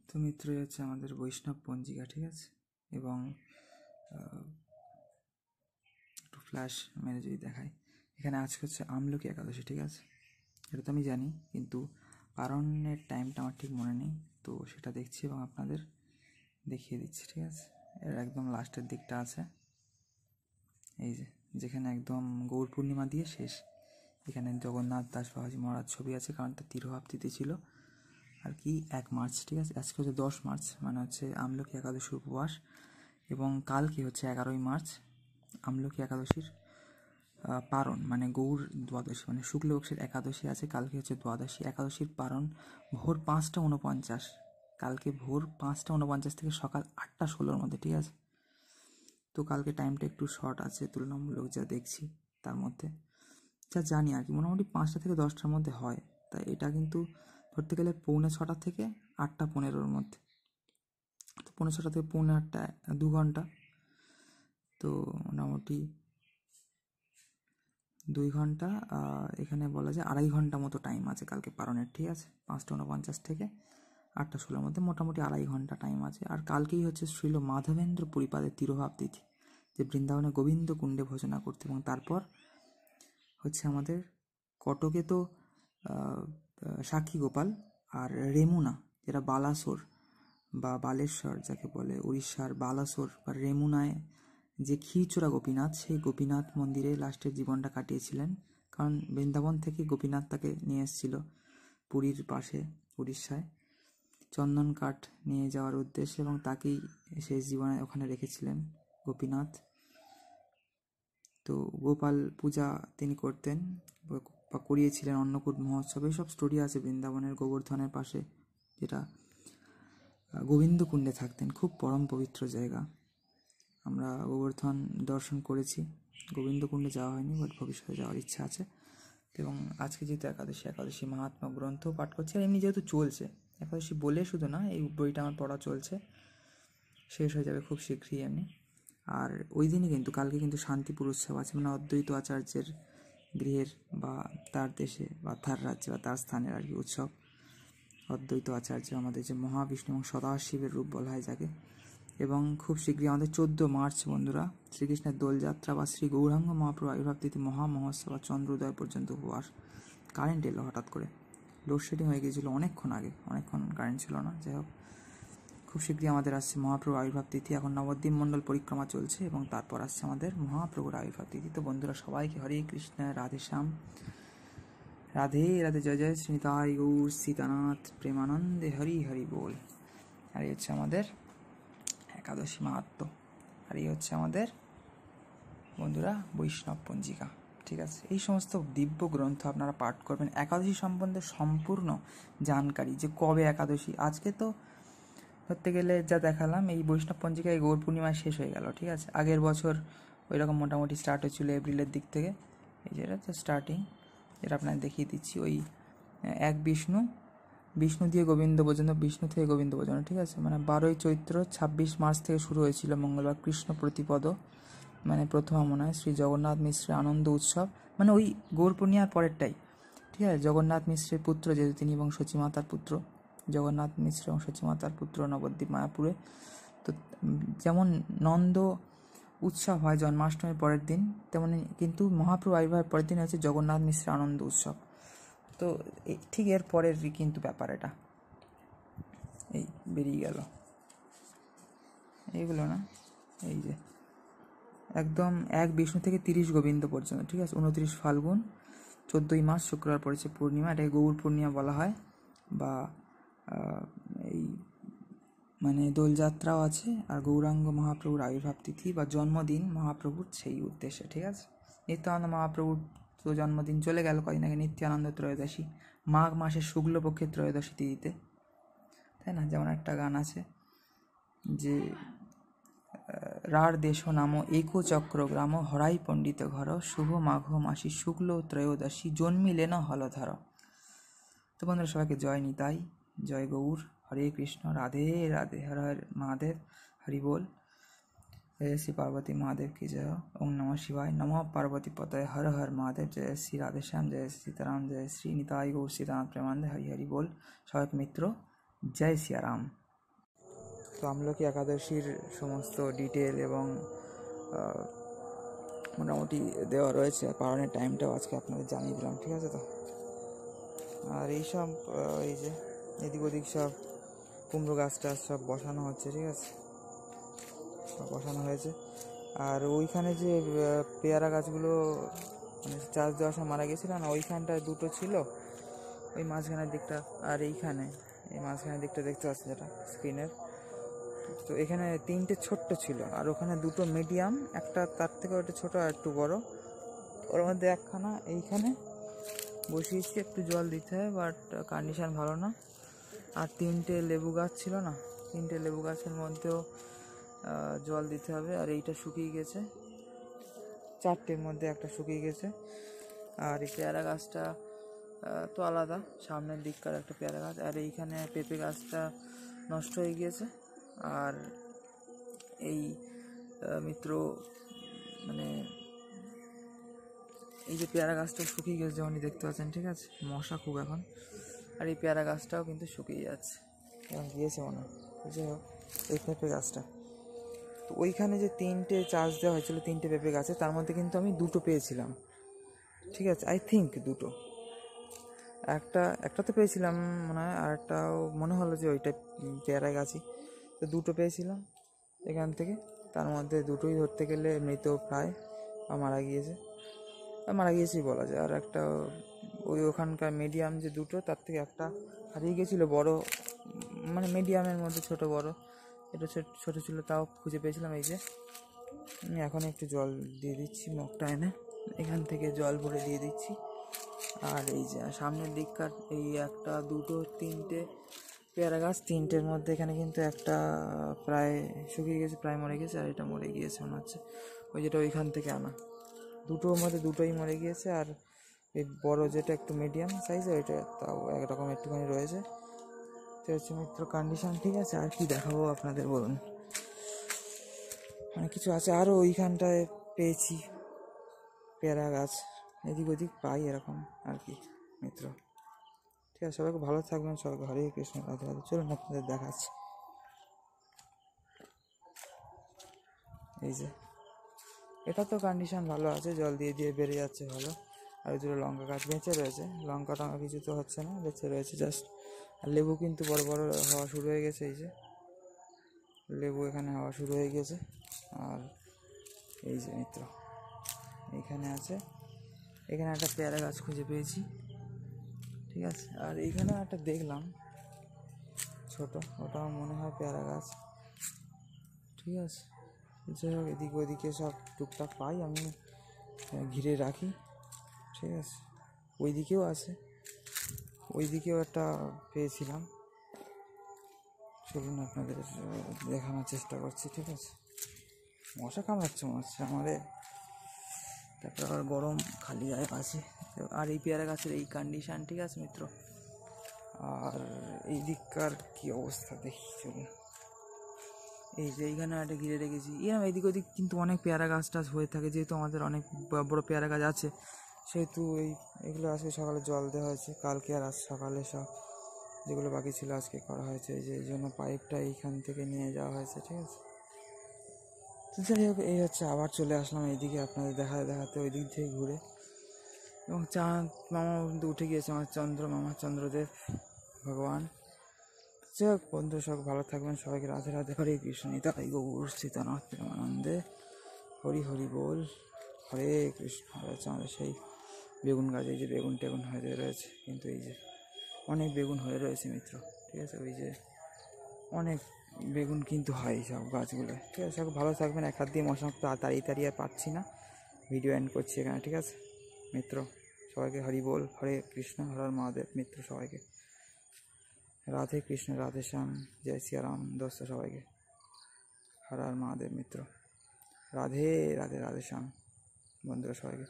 তো মিত্রই হচ্ছে আমাদের বৈষ্ণব পঞ্জিকা, ঠিক আছে। এবং একটু ফ্ল্যাশ মেরে যদি দেখাই, এখানে আজকে হচ্ছে আমলকি একাদশী, ঠিক আছে। এটা তো আমি জানি, কিন্তু পারণের টাইমটা আমার ঠিক মনে নেই, তো সেটা দেখছি এবং আপনাদের দেখিয়ে দিচ্ছি, ঠিক আছে। এর একদম লাস্টের দিকটা আছে, এই যেখানে একদম গৌর পূর্ণিমা দিয়ে শেষ। এখানে জগন্নাথ দাস বাবাজি মহারাজ ছবি আছে, কারণ তার তিরোভাব তিথি ছিল আর কি 1 মার্চ, ঠিক আছে। আজকে হচ্ছে 10 মার্চ, মানে হচ্ছে আমলকি একাদশীর উপবাস। এবং কালকে হচ্ছে 11ই মার্চ আমলকি একাদশীর পারণ, মানে গৌর দ্বাদশী, মানে শুক্লপক্ষের একাদশী আছে, কালকে হচ্ছে দ্বাদশী। একাদশীর পারণ ভোর 5টা 49, কালকে ভোর 5টা 49 থেকে সকাল 8টা 16-র মধ্যে, ঠিক আছে। তো কালকে টাইমটা একটু শর্ট আছে তুলনামূলক, যা দেখছি তার মধ্যে, যা জানি আর কি, মোটামুটি 5টা থেকে 10টার মধ্যে হয়। তাই এটা কিন্তু ধরতে গেলে 6:45 থেকে 8টা 15-র মধ্যে। তো 6:45 থেকে 8:45, 2 ঘন্টা। তো মোটামুটি 2 ঘন্টা, এখানে বলা যায় 2.5 ঘন্টা মতো টাইম আছে কালকে পারণের, ঠিক আছে। 5টা 49 থেকে 8টা 16-র মধ্যে মোটামুটি 2.5 ঘন্টা টাইম আছে। আর কালকেই হচ্ছে শ্রীল মাধবেন্দ্র পুরীপাদের তিরোভাব তিথি, যে বৃন্দাবনে গোবিন্দ কুণ্ডে ভোজনা করতে। এবং তারপর হচ্ছে আমাদের কটকে তো সাক্ষী গোপাল, আর রেমুনা, যেটা বালাসোর বা বালেশ্বর যাকে বলে, উড়িষ্যার বালাসোর বা রেমুনায় যে ক্ষীরচোরা গোপীনাথ, সেই গোপীনাথ মন্দিরে লাস্টের জীবনটা কাটিয়েছিলেন। কারণ বৃন্দাবন থেকে গোপীনাথ তাকে নিয়ে এসেছিল পুরীর পাশে উড়িষ্যায় চন্দন কাঠ নিয়ে যাওয়ার উদ্দেশ্যে, এবং তাকেই শেষ জীবনে ওখানে রেখেছিলেন গোপীনাথ। তো গোপাল পূজা তিনি করতেন বা করিয়েছিলেন অন্নকূট মহোৎসব। এইসব স্টোরি আছে বৃন্দাবনের গোবর্ধনের পাশে, যেটা গোবিন্দ কুণ্ডে থাকতেন, খুব পরম পবিত্র জায়গা। আমরা গোবর্ধন দর্শন করেছি, গোবিন্দ কুণ্ডে যাওয়া হয়নি, বাট ভবিষ্যতে যাওয়ার ইচ্ছা আছে। এবং আজকে যেহেতু একাদশী মাহাত্ম্য গ্রন্থ পাঠ করছি, আর এমনি যেহেতু চলছে একাদশী বলে শুধু না, এই বইটা আমার পড়া চলছে, শেষ হয়ে যাবে খুব শীঘ্রই এমনি। আর ওই দিনই কিন্তু কালকে কিন্তু শান্তিপুর উৎসব আছে, মানে অদ্বৈত আচার্যের গৃহের বা তার দেশে বা তার রাজ্যে বা তার স্থানের আর কি উৎসব। অদ্বৈত আচার্য আমাদের যে মহাবিষ্ণু এবং সদাশিবের রূপ বলা হয় যাকে। এবং খুব শীঘ্রই আমাদের 14 মার্চ বন্ধুরা শ্রীকৃষ্ণের দোলযাত্রা বা শ্রী গৌরাঙ্গ মহাপ্রভু আবির্ভাব তিথি মহামহোৎসব বা চন্দ্রোদয় পর্যন্ত উপবাস। কারেন্ট এলো হঠাৎ করে, লোডশেডিং হয়ে গিয়েছিলো অনেকক্ষণ আগে, অনেকক্ষণ কারেন্ট ছিল না। যাই হোক, খুব শীঘ্রই আমাদের আসছে মহাপ্রভু আবির্ভাব তিথি। এখন নবদ্বীপ মণ্ডল পরিক্রমা চলছে এবং তারপর আসছে আমাদের মহাপ্রভুর আবির্ভাব তিথি। তো বন্ধুরা সবাইকে হরে কৃষ্ণ, রাধে শ্যাম, রাধে রাধে, জয় জয় শ্রী নিতাই গৌর সীতানাথ প্রেমানন্দে, হরি হরি বল। আর এই হচ্ছে আমাদের একাদশী মাহাত্ম্য, আর এই হচ্ছে আমাদের বন্ধুরা বৈষ্ণব পঞ্জিকা, ঠিক আছে। এই সমস্ত দিব্য গ্রন্থ আপনারা পাঠ করবেন। একাদশী সম্বন্ধে সম্পূর্ণ জানকারি, যে কবে একাদশী, আজকে তো ধরতে গেলে যা দেখালাম এই বৈষ্ণব পঞ্জিকায় গৌর পূর্ণিমায় শেষ হয়ে গেল, ঠিক আছে। আগের বছর ওই রকম মোটামুটি স্টার্ট হয়েছিল এপ্রিলের দিক থেকে, এই যেটা তো স্টার্টিং, যেটা আপনাকে দেখিয়ে দিচ্ছি। ওই এক বিষ্ণু দিয়ে গোবিন্দ পর্যন্ত, বিষ্ণু থেকে গোবিন্দ পর্যন্ত, ঠিক আছে। মানে 12ই চৈত্র 26 মার্চ থেকে শুরু হয়েছিল মঙ্গলবার কৃষ্ণ প্রতিপদ, মানে প্রথম মনে হয় শ্রী জগন্নাথ মিশ্রের আনন্দ উৎসব, মানে ওই গৌর পূর্ণিমার পরেরটাই, ঠিক আছে। জগন্নাথ মিশ্রের পুত্র যেহেতু তিনি, এবং সচিমাতার পুত্র, জগন্নাথ মিশ্র এবং সচিমাতার পুত্র নবদ্বীপ মায়াপুরে। তো যেমন নন্দ উৎসব হয় জন্মাষ্টমীর পরের দিন, তেমনি কিন্তু মহাপ্রভু আবির্ভাবের পরের দিন হচ্ছে জগন্নাথ মিশ্রের আনন্দ উৎসব। তো ঠিক এর পরেরই কিন্তু ব্যাপার এটা, এই বেরিয়ে গেল এইগুলো না, এই যে একদম 1 বিষ্ণু থেকে 30 গোবিন্দ পর্যন্ত, ঠিক আছে। 29 ফাল্গুন, 14ই মার্চ শুক্রবার পড়েছে পূর্ণিমা, এটাকে গৌর পূর্ণিমা বলা হয়। বা এই মানে দোলযাত্রাও আছে, আর গৌরাঙ্গ মহাপ্রভুর আবির্ভাব তিথি বা জন্মদিন মহাপ্রভুর, সেই উদ্দেশ্যে, ঠিক আছে। নিত্যানন্দ মহাপ্রভুর তো জন্মদিন চলে গেল কদিন আগে, নিত্যানন্দ ত্রয়োদশী, মাঘ মাসের শুক্লপক্ষের ত্রয়োদশী তিথিতে, তাই না। যেমন একটা গান আছে যে রার দেশ নাম একো চক্র গ্রাম, হরাই পণ্ডিত ঘর, শুভ মাঘ মাসি শুক্ল ত্রয়োদশী, জন্মিলেন হলধর। তো বন্ধুরা সবাইকে জয় নিতাই, জয় গৌর, হরে কৃষ্ণ, রাধে রাধে, হর হর মহাদেব, হরি বল। जय श्री पार्वती महादेव की जय। ओम नमः शिवाय, नमः पार्वती पतये, हर हर महादेव। जय श्री राधेश्याम, जय सीताराम, जय श्री निताई गौर सीतानाथ प्रेमानंद, हरि हरि बोल। সবাইকে মিত্র, জয় সিয়ারাম। তো আমলকি একাদশীর সমস্ত ডিটেল এবং মোটামুটি দেওয়া রয়েছে, পালনের টাইমটাও আজকে আপনাদের জানিয়ে দিলাম, ঠিক আছে। তো আর এইসব এই যে এদিক ওদিক সব কুমড়ো গাছ টাছ সব বসানো হচ্ছে, ঠিক আছে, সব বসানো হয়েছে। আর ওইখানে যে পেয়ারা গাছগুলো মানে চাষ দেওয়ার সময় মারা গেছিল না, ওইখানটায় দুটো ছিল ওই মাঝখানের দিকটা, আর এইখানে এই মাঝখানের দিকটা দেখতে পাচ্ছি যেটা স্ক্রিনের, তো এখানে তিনটে ছোট্ট ছিল, আর ওখানে দুটো মিডিয়াম, একটা তার থেকে ওটা ছোটো আর একটু বড়, ওর মধ্যে একখানা এইখানে বসিয়েছি, একটু জল দিতে হয়, বাট কন্ডিশন ভালো না। আর তিনটে লেবু গাছ ছিল না, তিনটে লেবু গাছের মধ্যেও জল দিতে হবে, আর এইটা শুকিয়ে গেছে, চারটের মধ্যে একটা শুকিয়ে গেছে। আর এই পেয়ারা গাছটা তো আলাদা, সামনের দিককার একটা পেয়ারা গাছ, আর এইখানে পেঁপে গাছটা নষ্ট হয়ে গিয়েছে। আর এই মিত্র মানে এই যে পেয়ারা গাছটা শুকিয়ে গেছে যেমনই দেখতে পাচ্ছেন, ঠিক আছে, মশা খুব এখন। আর এই পেয়ারা গাছটাও কিন্তু শুকিয়ে যাচ্ছে, এখন গিয়েছে মনে হয়। যাই হোক, এই পেঁপে গাছটা তো ওইখানে যে তিনটে চাষ দেওয়া হয়েছিল, তিনটে পেঁপে গাছে, তার মধ্যে কিন্তু আমি দুটো পেয়েছিলাম, ঠিক আছে, আই থিঙ্ক দুটো, একটা তো পেয়েছিলাম মনে হয়, আর একটাও মনে হলো যে ওইটা পেয়ারা গাছই, তো দুটো পেয়েছিলাম এখান থেকে। তার মধ্যে দুটোই ধরতে গেলে মৃত প্রায় মারা গিয়েছে, মারা গিয়েছেই বলা যায়। আর একটা ওই ওখানকার মিডিয়াম যে দুটো, তার থেকে একটা হারিয়ে গেছিলো, বড় মানে মিডিয়ামের মধ্যে ছোট বড়, এটা ছোটো ছিল, তাও খুঁজে পেয়েছিলাম। এই যে আমি এখন একটু জল দিয়ে দিচ্ছি, মগটা এনে এখান থেকে জল ভরে দিয়ে দিচ্ছি। আর এই যে সামনের দিককার এই একটা দুটো তিনটে পেয়ারা গাছ, তিনটের মধ্যে এখানে কিন্তু একটা প্রায় শুকিয়ে গেছে, প্রায় মরে গেছে, আর এটা মরে গিয়েছে মনে হচ্ছে, ওই যেটা ওইখান থেকে আনা, দুটোর মধ্যে দুটোই মরে গিয়েছে। আর এই বড় যেটা একটু মিডিয়াম সাইজের, ওইটা তাও একরকম একটুখানি রয়েছে। তো হচ্ছে মিত্র কন্ডিশন, ঠিক আছে। আর কি দেখাবো আপনাদের বলুন, অনেক কিছু আছে। আরও ওইখানটায় পেয়েছি পেয়ারা গাছ, এদিক ওদিক পাই এরকম আর কি মিত্র, ঠিক আছে। সবাইকে ভালো থাকবেন, সবাইকে হরে কৃষ্ণ, রাধে রাধে। চলুন আপনাদের দেখাচ্ছি, এই যে এটা তো কন্ডিশন ভালো আছে, জল দিয়ে দিয়ে বেড়ে যাচ্ছে ভালো। আর ওই দুটো লঙ্কা গাছ বেঁচে রয়েছে, লঙ্কা টঙ্কা কিছু তো হচ্ছে না, বেঁচে রয়েছে জাস্ট। আর লেবু কিন্তু বড় বড় হওয়া শুরু হয়ে গেছে, এই যে লেবু এখানে হওয়া শুরু হয়ে গেছে। আর এই যে মিত্র এইখানে আছে, এখানে একটা পেয়ারা গাছ খুঁজে পেয়েছি, ঠিক আছে। আর এইখানে একটা দেখলাম ছোট, ওটা মনে হয় পেয়ারা গাছ, ঠিক আছে। যাই হোক, এদিকে ওদিকে সব টুকটাক পাই, আমি ঘিরে রাখি, ঠিক আছে। ওই দিকেও আছে, ওই দিকেও একটা পেয়েছিলাম, চলুন আপনাদের দেখানোর চেষ্টা করছি, ঠিক আছে। মশা কামড়াচ্ছে মনে হচ্ছে আমারে, তারপর আবার গরম খালি গায়ে আছে। আর এই পেয়ারা গাছের এই কন্ডিশান, ঠিক আছে মিত্র। আর এই দিককার কী অবস্থা দেখি, চলুন। এই যে এইখানে একটা ঘিরে রেখেছি, এরকম এদিক ওদিক কিন্তু অনেক পেয়ারা গাছ টাছ হয়ে থাকে, যেহেতু আমাদের অনেক বড় পেয়ারা গাছ আছে, সেহেতু এগুলো আজকে সকালে জল দেওয়া হয়েছে, কালকে আর আজ সকালে সব যেগুলো বাকি ছিল আজকে করা হয়েছে। এই যে এই জন্য পাইপটা এইখান থেকে নিয়ে যাওয়া হয়েছে, ঠিক আছে। তো যাই হোক, এই হচ্ছে, আবার চলে আসলাম এইদিকে আপনাদের দেখাতে দেখাতে ওই দিক থেকে ঘুরে। এবং চাঁদ মামা কিন্তু উঠে গিয়েছে, আমার চন্দ্র মামা, চন্দ্রদেব ভগবান। যাই হোক বন্ধু, সব ভালো থাকবেন, সবাইকে রাধে রাধে, হরে কৃষ্ণ, নিতাই গৌর সীতানাথ প্রেমানন্দে, হরি হরি বল, হরে কৃষ্ণ। হচ্ছে আমাদের সেই বেগুন গাছ, এই যে বেগুন টেগুন হয়ে রয়েছে, কিন্তু এই যে অনেক বেগুন হয়ে রয়েছে মিত্র, ঠিক আছে। ওই যে অনেক বেগুন কিন্তু হয় সব গাছগুলো, ঠিক আছে। সব ভালো থাকবেন, এক হাত দিয়ে মশা তাড়িয়ে পাচ্ছি না, ভিডিও এন্ড করছি এখানে, ঠিক আছে মিত্র। সবাইকে হরি বল, হরে কৃষ্ণ, হর হর মহাদেব মিত্র, সবাইকে রাধে কৃষ্ণ, রাধে শ্যাম, জয় সিয়ারাম দোস্ত, সবাইকে হর হর মহাদেব মিত্র, রাধে রাধে, রাধে শ্যাম বন্ধুরা, সবাইকে।